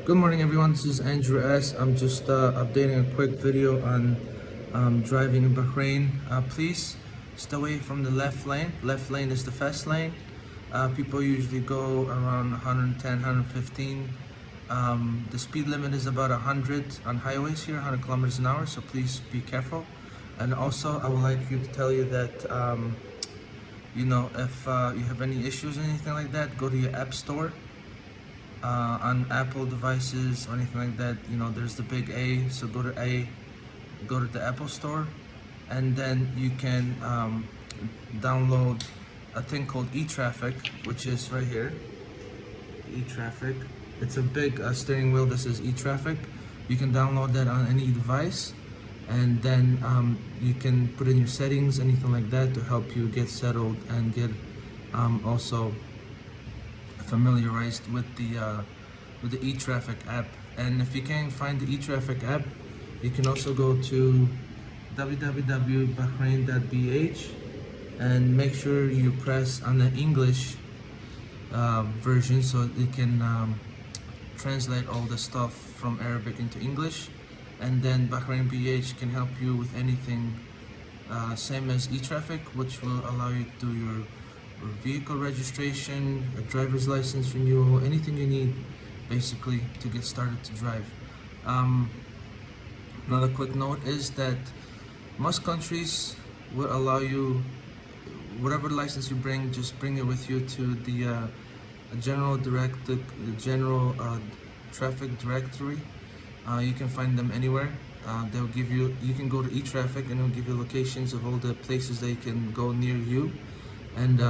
Good morning, everyone. This is Andrew S. I'm just updating a quick video on driving in Bahrain. Please stay away from the left lane. Left lane is the fast lane. People usually go around 110, 115. The speed limit is about 100 on highways here, 100 kilometers an hour, so please be careful. And also, I would like you to tell you that, if you have any issues or anything like that, go to your app store. On Apple devices or anything like that, there's the big A, so go to the Apple store, and then you can download a thing called e-traffic, which is right here. E-traffic, it's a big steering wheel that says e-traffic. You can download that on any device, and then you can put in your settings, anything like that, to help you get settled and get also familiarized with the e-traffic app. And if you can't find the e-traffic app, you can also go to www.bahrain.bh and make sure you press on the English version so it can translate all the stuff from Arabic into English. And then Bahrain BH can help you with anything same as e-traffic, which will allow you to do your vehicle registration, a driver's license renewal, anything you need basically to get started to drive. Another quick note is that most countries will allow you, whatever license you bring, just bring it with you to the general traffic directory. You can find them anywhere. They'll give you can go to e-traffic and it'll give you locations of all the places that you can go near you. And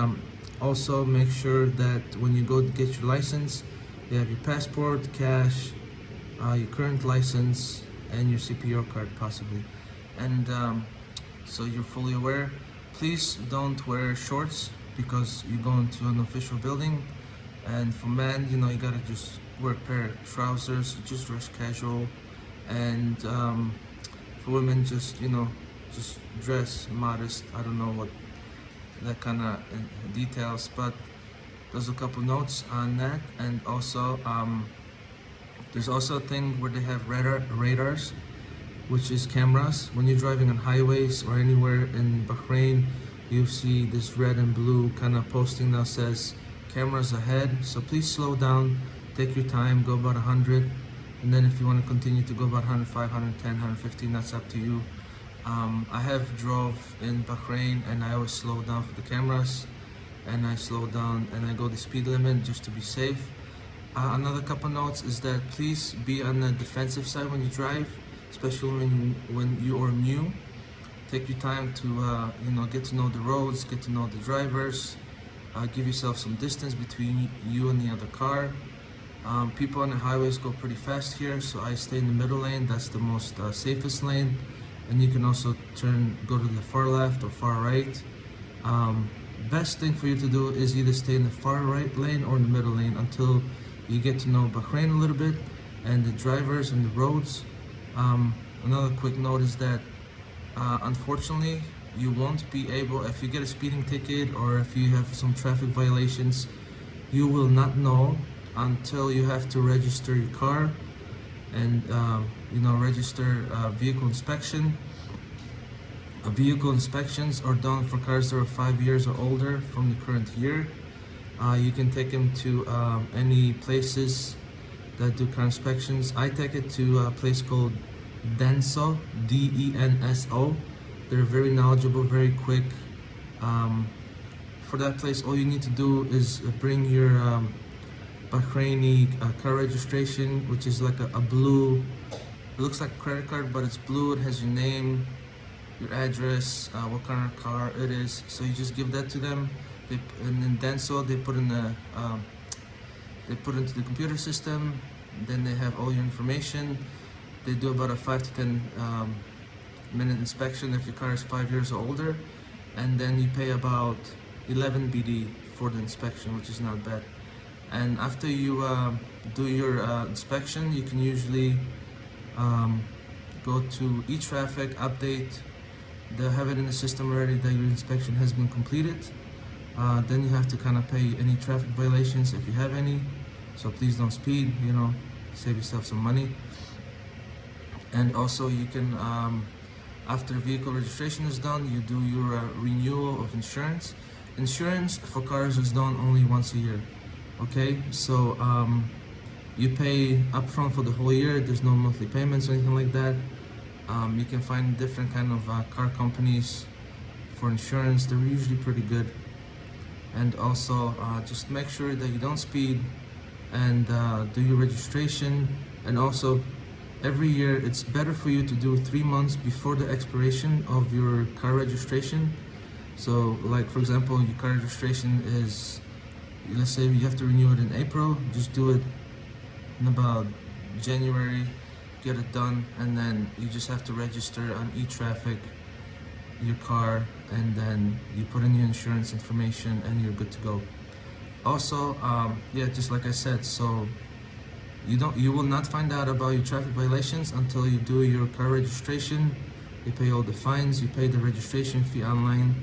also make sure that when you go to get your license, you have your passport, cash, your current license, and your CPR card possibly. And so you're fully aware. Please don't wear shorts because you're going to an official building. And for men, you gotta just wear a pair of trousers, just dress casual. And for women, just dress modest. I don't know what that kind of details, but there's a couple notes on that. And also there's also a thing where they have radars, which is cameras. When you're driving on highways or anywhere in Bahrain, you see this red and blue kind of posting that says cameras ahead. So please slow down, take your time, go about 100, and then if you want to continue to go about 105, 110, 115, that's up to you. I have drove in Bahrain and I always slow down for the cameras, and I slow down and I go the speed limit just to be safe. Another couple notes is that please be on the defensive side when you drive, especially when you are new. Take your time to get to know the roads, get to know the drivers, give yourself some distance between you and the other car. People on the highways go pretty fast here, so I stay in the middle lane. That's the most safest lane. And you can also go to the far left or far right. Best thing for you to do is either stay in the far right lane or in the middle lane until you get to know Bahrain a little bit and the drivers and the roads. Another quick note is that unfortunately you won't be able, if you get a speeding ticket or if you have some traffic violations, you will not know until you have to register your car and register vehicle inspection. Vehicle inspections are done for cars that are 5 years or older from the current year. You can take them to any places that do car inspections. I take it to a place called Denso, D-E-N-S-O. They're very knowledgeable, very quick. For that place, all you need to do is bring your Bahraini car registration, which is like a blue, it looks like a credit card, but it's blue. It has your name, your address, what kind of car it is. So you just give that to them. And then Denso, they put into the computer system. Then they have all your information. They do about a 5 to 10 minute inspection if your car is 5 years or older, and then you pay about 11 BD for the inspection, which is not bad. And after you do your inspection, you can usually go to e-traffic update. They'll have it in the system already that your inspection has been completed. Then you have to kind of pay any traffic violations if you have any. So please don't speed, save yourself some money. And also you can, after vehicle registration is done, you do your renewal of insurance. Insurance for cars is done only once a year. Okay, so you pay upfront for the whole year. There's no monthly payments or anything like that. You can find different kind of car companies for insurance. They're usually pretty good. And also just make sure that you don't speed and do your registration. And also every year it's better for you to do 3 months before the expiration of your car registration. So like for example, your car registration is, let's say you have to renew it in April, just do it in about January, get it done, and then you just have to register on e-traffic your car, and then you put in your insurance information and you're good to go. Also, yeah, just like I said, so you will not find out about your traffic violations until you do your car registration. You pay all the fines, you pay the registration fee online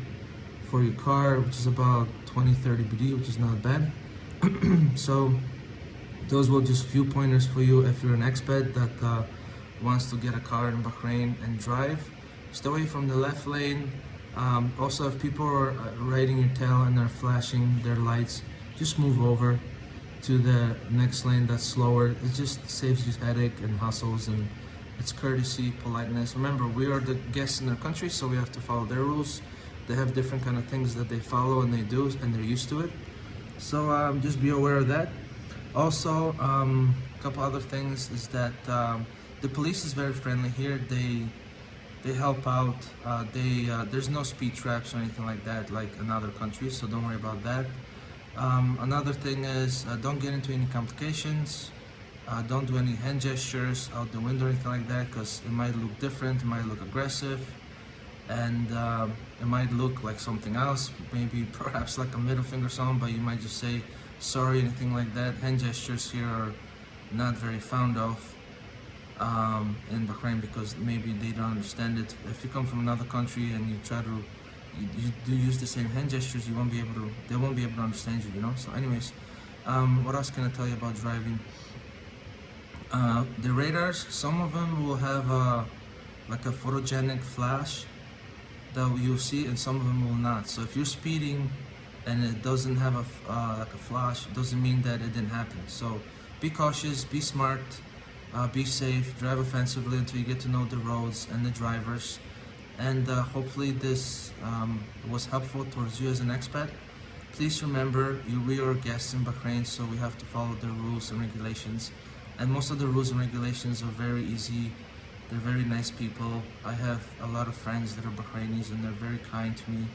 for your car, which is about 20-30 BD, which is not bad. So those were just few pointers for you if you're an expat that wants to get a car in Bahrain and drive. Stay away from the left lane. Also, if people are riding your tail and are flashing their lights, just move over to the next lane that's slower. It just saves you headache and hassles, and it's courtesy, politeness. Remember, we are the guests in their country, so we have to follow their rules. They have different kind of things that they follow and they do, and they're used to it. So just be aware of that. Also, a couple other things is that the police is very friendly here. They help out. There's no speed traps or anything like that like in other countries, so don't worry about that. Another thing is don't get into any complications. Don't do any hand gestures out the window or anything like that, because it might look different, it might look aggressive, and it might look like something else, maybe perhaps like a middle finger or something, but you might just say sorry, anything like that. Hand gestures here are not very fond of in Bahrain, because maybe they don't understand it. If you come from another country and you try to you do use the same hand gestures, they won't be able to understand you, you know. So anyways, what else can I tell you about driving? The radars, some of them will have like a photogenic flash that you'll see, and some of them will not. So if you're speeding and it doesn't have like a flash, it doesn't mean that it didn't happen. So be cautious, be smart, be safe, drive offensively until you get to know the roads and the drivers. And hopefully this was helpful towards you as an expat. Please remember, we are guests in Bahrain, so we have to follow the rules and regulations. And most of the rules and regulations are very easy. They're very nice people. I have a lot of friends that are Bahrainis, and they're very kind to me.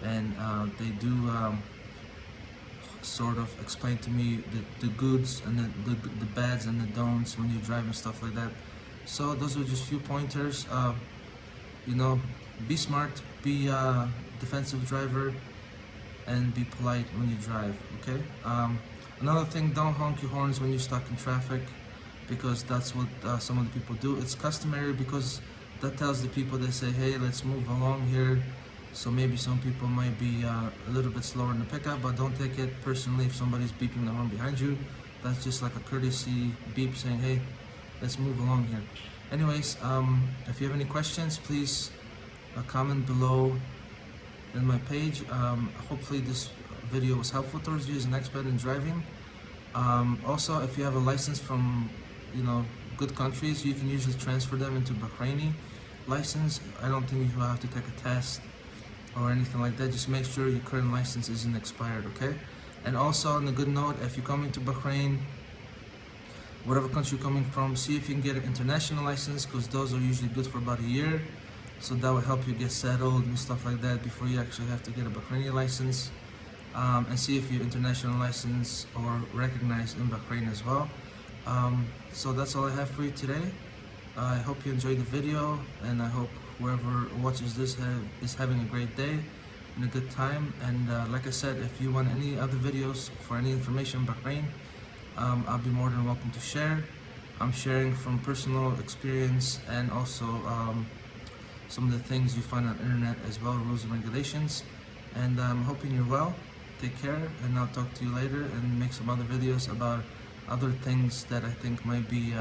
And they do sort of explain to me the goods and the bads and the don'ts when you drive and stuff like that. So those are just few pointers. You know, be smart, be a defensive driver, and be polite when you drive, okay? Another thing, don't honk your horns when you're stuck in traffic, because that's what some of the people do. It's customary because that tells the people, they say, hey, let's move along here. So maybe some people might be a little bit slower in the pickup, but don't take it personally if somebody's beeping the horn behind you. That's just like a courtesy beep saying, hey, let's move along here. Anyways, if you have any questions, please comment below in my page. Hopefully this video was helpful towards you as an expert in driving. Also, if you have a license from, you know, good countries, you can usually transfer them into Bahraini license. I don't think you have to take a test or anything like that. Just make sure your current license isn't expired, okay? And also, on a good note, if you're coming to Bahrain, whatever country you're coming from, see if you can get an international license, because those are usually good for about a year. So that will help you get settled and stuff like that before you actually have to get a Bahraini license. And see if your international license or recognized in Bahrain as well. So that's all I have for you today. I hope you enjoyed the video, and I hope whoever watches this is having a great day and a good time. And like I said, if you want any other videos for any information in Bahrain, I'll be more than welcome to share. I'm sharing from personal experience, and also some of the things you find on the internet as well, rules and regulations. And I'm hoping you're well. Take care, and I'll talk to you later and make some other videos about other things that I think might be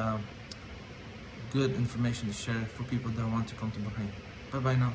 good information to share for people that want to come to Bahrain. Bye bye now.